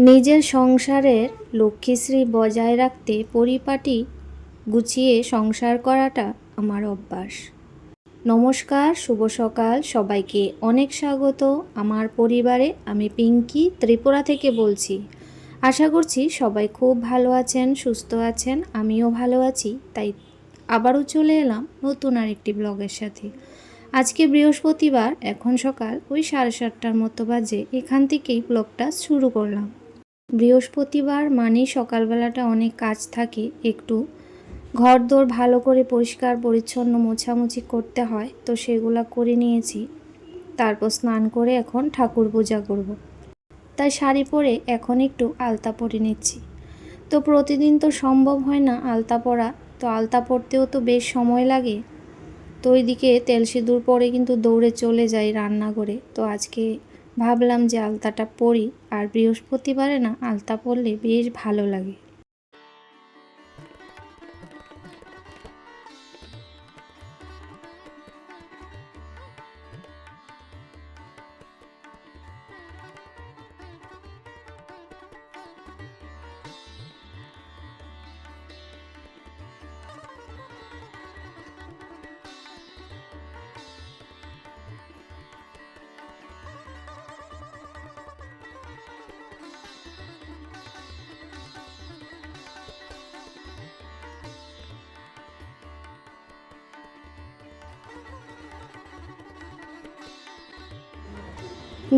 নিজের সংসারের লক্ষ্মীশ্রী বজায় রাখতে পরিপাটি গুছিয়ে সংসার করাটা আমার অভ্যাস। নমস্কার, শুভ সকাল সবাইকে। অনেক স্বাগত আমার পরিবারে। আমি পিঙ্কি ত্রিপুরা থেকে বলছি। আশা করছি সবাই খুব ভালো আছেন, সুস্থ আছেন। আমিও ভালো আছি, তাই আবারও চলে এলাম নতুন আরেকটি ব্লগের সাথে। আজকে বৃহস্পতিবার, এখন সকাল ওই 7:30টার মতো বাজে। এখান থেকেই ব্লগটা শুরু করলাম। বৃহস্পতিবার মানেই সকালবেলাটা অনেক কাজ থাকে, একটু ঘরদোর ভালো করে পরিষ্কার পরিচ্ছন্ন মোছামুছি করতে হয়, তো সেগুলো করে নিয়েছি। তারপর স্নান করে এখন ঠাকুর পূজা করব। তাই শাড়ি পরে এখন একটু আলতা পরে নিচ্ছি। তো প্রতিদিন তো সম্ভব হয় না আলতা পরা, তো আলতা পরতেও তো বেশ সময় লাগে। তো ওইদিকে তেল সিঁদুর পরে কিন্তু দৌড়ে চলে যাই রান্নাঘরে। তো আজকে ভাবলাম যে আলতাটা পরি, আর বৃহস্পতিবারে না আলতা পরলে বেশ ভালো লাগে।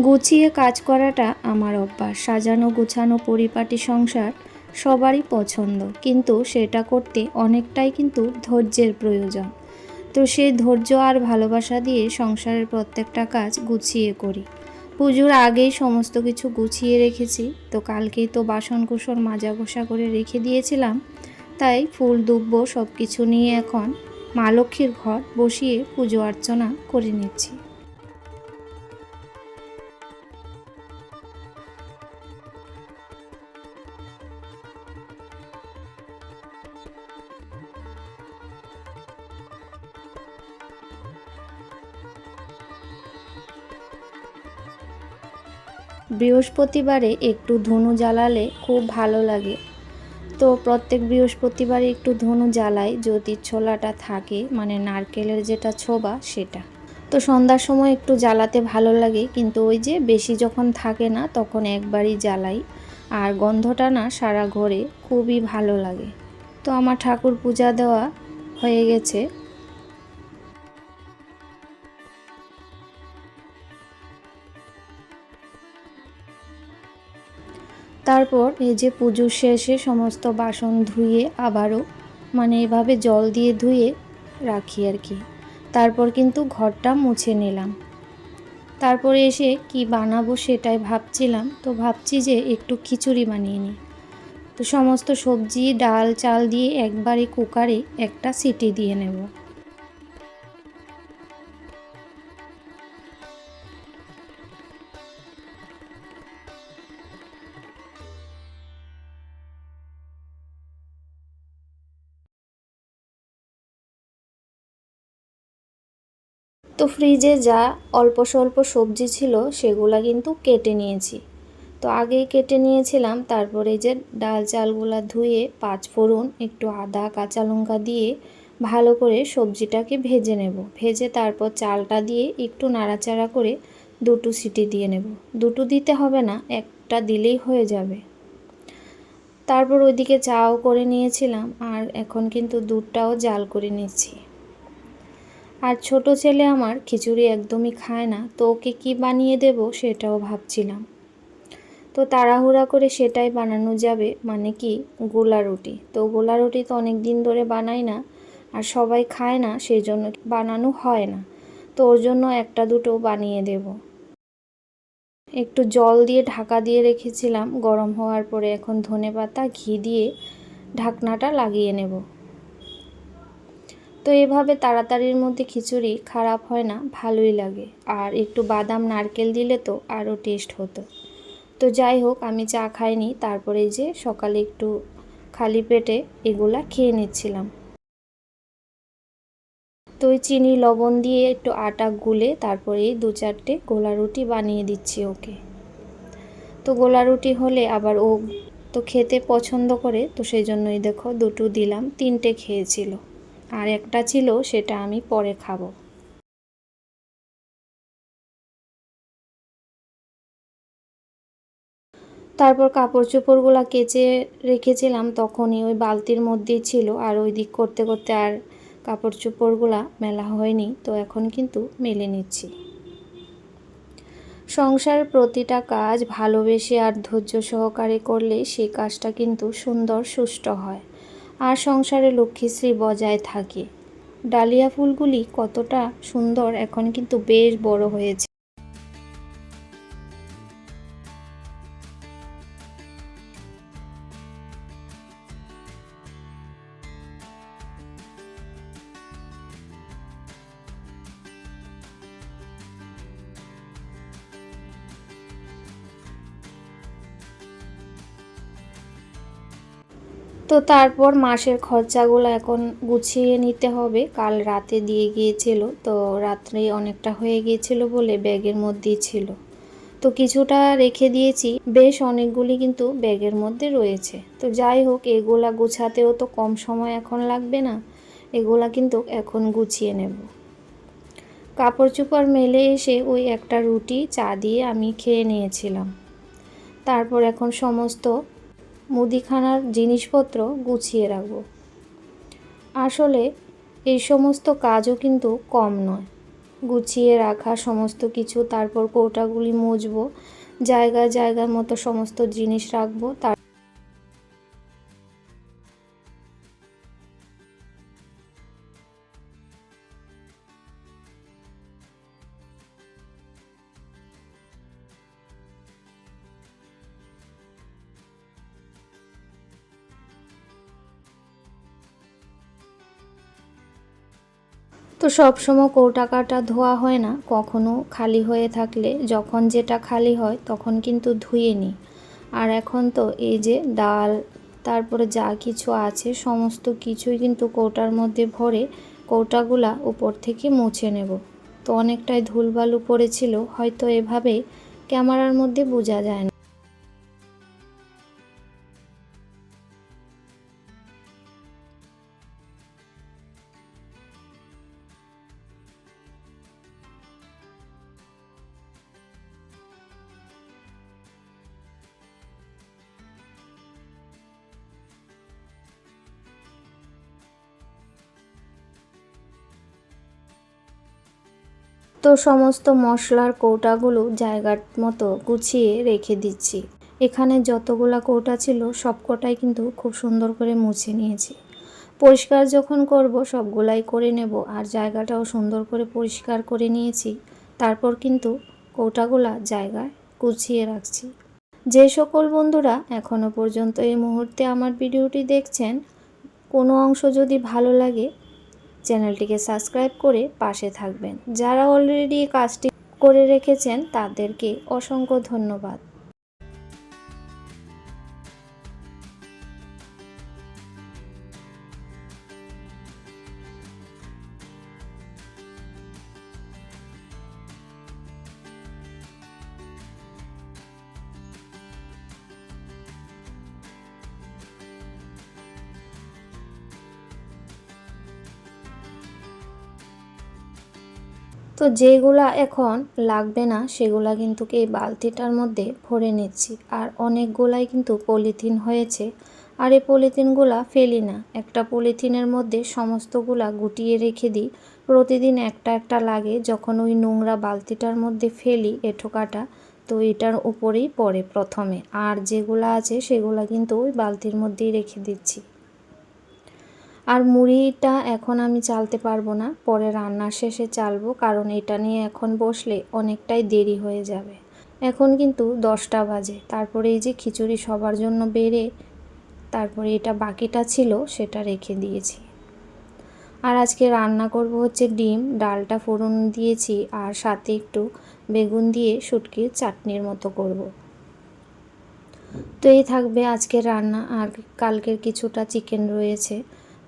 গুছিয়ে কাজ করাটা আমার অভ্যাস। সাজানো গুছানো পরিপাটি সংসার সবারই পছন্দ, কিন্তু সেটা করতে অনেকটাই কিন্তু ধৈর্যের প্রয়োজন। তো সেই ধৈর্য আর ভালোবাসা দিয়ে সংসারের প্রত্যেকটা কাজ গুছিয়ে করি। পুজোর আগেই সমস্ত কিছু গুছিয়ে রেখেছি। তো কালকেই তো বাসন কুসন মাজা ঘষা করে রেখে দিয়েছিলাম, তাই ফুল দুব্ব সব কিছু নিয়ে এখন মা লক্ষ্মীর ঘর বসিয়ে পুজো অর্চনা করে নিচ্ছি। বৃহস্পতিবারে একটু ধনু জ্বালালে খুব ভালো লাগে। তো প্রত্যেক বৃহস্পতিবারে একটু ধনু জ্বালাই, যদি ছোলাটা থাকে, মানে নারকেলের যেটা ছোবা সেটা। তো সন্ধ্যার সময় একটু জ্বালাতে ভালো লাগে, কিন্তু ওই যে বেশি যখন থাকে না তখন একবারই জ্বালাই। আর গন্ধটা না সারা ঘরে খুবই ভালো লাগে। তো আমার ঠাকুর পূজা দেওয়া হয়ে গেছে। তারপর এই যে পুজোর শেষে সমস্ত বাসন ধুয়ে আবারও মানে এভাবে জল দিয়ে ধুয়ে রাখি আর কি। তারপর কিন্তু ঘরটা মুছে নিলাম। তারপরে এসে কি বানাবো সেটাই ভাবছিলাম। তো ভাবছি যে একটু খিচুড়ি বানিয়ে নিই। তো সমস্ত সবজি ডাল চাল দিয়ে একবারে কুকারে একটা সিটি দিয়ে নেব। তো ফ্রিজে যা অল্প স্বল্প সবজি ছিল সেগুলো কিন্তু কেটে নিয়েছি। তো আগেই কেটে নিয়েছিলাম। তারপরে যে ডাল চালগুলো ধুয়ে 5 ফোড়ন, একটু আদা কাঁচা লঙ্কা দিয়ে ভালো করে সবজিটাকে ভেজে নেব। ভেজে তারপর চালটা দিয়ে একটু নাড়াচাড়া করে 2টো সিটি দিয়ে নেব। 2টো দিতে হবে না, একটা দিলেই হয়ে যাবে। তারপর ওইদিকে চাও করে নিয়েছিলাম, আর এখন কিন্তু দুধটাও জাল করে নিচ্ছি। আর ছোট ছেলে আমার খিচুড়ি একদমই খায় না, তো ওকে কী বানিয়ে দেব সেটাও ভাবছিলাম। তো তাড়াহুড়া করে সেটাই বানানো যাবে, মানে কি গোলা রুটি। তো গোলা রুটি তো অনেক দিন ধরে বানাই না, আর সবাই খায় না, সেই জন্য বানানো হয় না। তো ওর জন্য একটা দুটো বানিয়ে দেব। একটু জল দিয়ে ঢাকা দিয়ে রেখেছিলাম, গরম হওয়ার পরে এখন ধনেপাতা ঘি দিয়ে ঢাকনাটা লাগিয়ে নেব। তো এভাবে তাড়াতাড়ির মধ্যে খিচুড়ি খারাপ হয় না, ভালোই লাগে। আর একটু বাদাম নারকেল দিলে তো আরও টেস্ট হতো। তো যাই হোক, আমি চা খাইনি। তারপরে যে সকালে একটু খালি পেটে এগুলা খেয়ে নিচ্ছিলাম। তো ওই চিনি লবণ দিয়ে একটু আটা গুলে তারপরে এই 2-4টে গোলা রুটি বানিয়ে দিচ্ছি ওকে। তো গোলা রুটি হলে আবার ও তো খেতে পছন্দ করে, তো সেই জন্যই দেখো দুটো দিলাম, 3টে খেয়েছিল, আর একটা ছিল সেটা আমি পরে খাবো। তারপর কাপড় চোপড়গুলো কেচে রেখেছিলাম, তখনই ওই বালতির মধ্যেই ছিল, আর ওই দিক করতে করতে আর কাপড় চোপড়গুলো মেলা হয়নি, তো এখন কিন্তু মেলে নিচ্ছি। সংসারের প্রতিটা কাজ ভালোবেসে আর ধৈর্য সহকারে করলে সেই কাজটা কিন্তু সুন্দর সুষ্ঠু হয়, আর সংসারে লক্ষ্মীশ্রী বজায় থাকে। ডালিয়া ফুলগুলি কতটা সুন্দর, এখন কিন্তু বেশ বড় হয়েছে। তো তারপর মাসের খরচাগুলো এখন গুছিয়ে নিতে হবে। কাল রাতে দিয়ে গিয়েছিল, তো রাত্রে অনেকটা হয়ে গিয়েছিল বলে ব্যাগের মধ্যেই ছিল, তো কিছুটা রেখে দিয়েছি, বেশ অনেকগুলি কিন্তু ব্যাগের মধ্যে রয়েছে। তো যাই হোক, এগুলা গুছাতেও তো কম সময় এখন লাগবে না, এগুলা কিন্তু এখন গুছিয়ে নেব। কাপড় চোপড় মেলে এসে ওই একটা রুটি চা দিয়ে আমি খেয়ে নিয়েছিলাম। তারপর এখন সমস্ত মুদিখানার জিনিসপত্র গুছিয়ে রাখব। আসলে এই সমস্ত কাজও কিন্তু কম নয়, গুছিয়ে রাখা সমস্ত কিছু, তারপর কৌটাগুলি মুছবো, জায়গায় জায়গার মতো সমস্ত জিনিস রাখবো। তো সবসময় কৌটা কাটা ধোয়া হয় না, কখনো খালি হয়ে থাকলে যখন যেটা খালি হয় তখন কিন্তু ধুয়ে নিই। আর এখন তো এই যে ডাল, তারপরে যা কিছু আছে সমস্ত কিছুই কিন্তু কৌটার মধ্যে ভরে কৌটাগুলা উপর থেকে মুছে নেব। তো অনেকটাই ধুলবালু পড়েছিল, হয়তো এভাবে ক্যামেরার মধ্যে বোঝা যায় না। তো সমস্ত মশলার কৌটাগুলো জায়গার মতো গুছিয়ে রেখে দিচ্ছি। এখানে যতগুলা কৌটা ছিল সবকটাই কিন্তু খুব সুন্দর করে মুছে নিয়েছি। পরিষ্কার যখন করব সবগুলাই করে নেব, আর জায়গাটাও সুন্দর করে পরিষ্কার করে নিয়েছি। তারপর কিন্তু কৌটাগুলা জায়গায় গুছিয়ে রাখছি। যে সকল বন্ধুরা এখনও পর্যন্ত এই মুহূর্তে আমার ভিডিওটি দেখছেন, কোনো অংশ যদি ভালো লাগে চ্যানেলটিকে সাবস্ক্রাইব করে পাশে থাকবেন। যারা অলরেডি কাজটি করে রেখেছেন তাদেরকে অসংখ্য ধন্যবাদ। তো যেগুলা এখন লাগবে না সেগুলা কিন্তু এই বালতিটার মধ্যে ভরে নিচ্ছি, আর অনেকগুলাই কিন্তু পলিথিন হয়েছে, আর এই পলিথিনগুলা ফেলি না, একটা পলিথিনের মধ্যে সমস্তগুলা গুটিয়ে রেখে দিই। প্রতিদিন একটা একটা লাগে, যখন ওই নোংরা বালতিটার মধ্যে ফেলি এঁঠোকাটা, তো এটার উপরেই পড়ে প্রথমে, আর যেগুলা আছে সেগুলা কিন্তু ওই বালতির মধ্যেই রেখে দিচ্ছি। আর মুড়িটা এখন আমি চালতে পারবো না, পরে রান্নার শেষে চালবো, কারণ এটা নিয়ে এখন বসলে অনেকটাই দেরি হয়ে যাবে। এখন কিন্তু 10টা বাজে। তারপরে এই যে খিচুড়ি সবার জন্য বেড়ে তারপরে এটা বাকিটা ছিল সেটা রেখে দিয়েছি। আর আজকে রান্না করব হচ্ছে ডিম, ডালটা ফোড়ন দিয়েছি, আর সাথে একটু বেগুন দিয়ে শুটকির চাটনির মতো করব। তো এই থাকবে আজকের রান্না, আর কালকের কিছুটা চিকেন রয়েছে,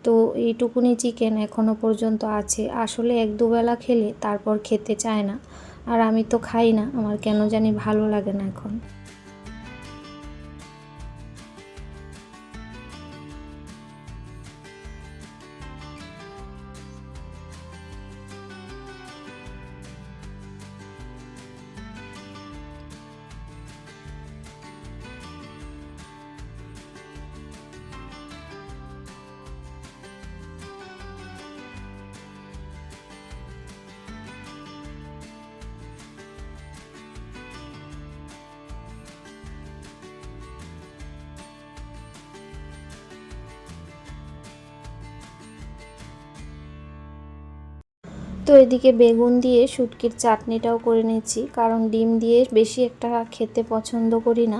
তো এইটুকুনি চিকেন এখনও পর্যন্ত আছে। আসলে 1-2 বেলা খেলে তারপর খেতে চায় না, আর আমি তো খাই না, আমার কেন জানি ভালো লাগে না এখন। তো এদিকে বেগুন দিয়ে শুটকির চাটনিটাও করে নিচ্ছি, কারণ ডিম দিয়ে বেশি একটা খেতে পছন্দ করি না।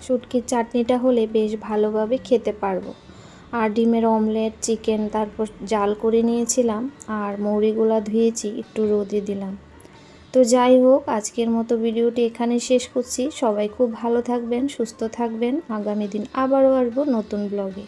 শুটকির চাটনিটা হলে বেশ ভালোভাবে খেতে পারবো। আর ডিমের অমলেট, চিকেন তারপর জাল করে নিয়েছিলাম, আর মৌরিগুলা ধুয়েছি, একটু রোদে দিলাম। তো যাই হোক, আজকের মতো ভিডিওটি এখানে শেষ করছি। সবাই খুব ভালো থাকবেন, সুস্থ থাকবেন। আগামী দিন আবারও আসবো নতুন ব্লগে।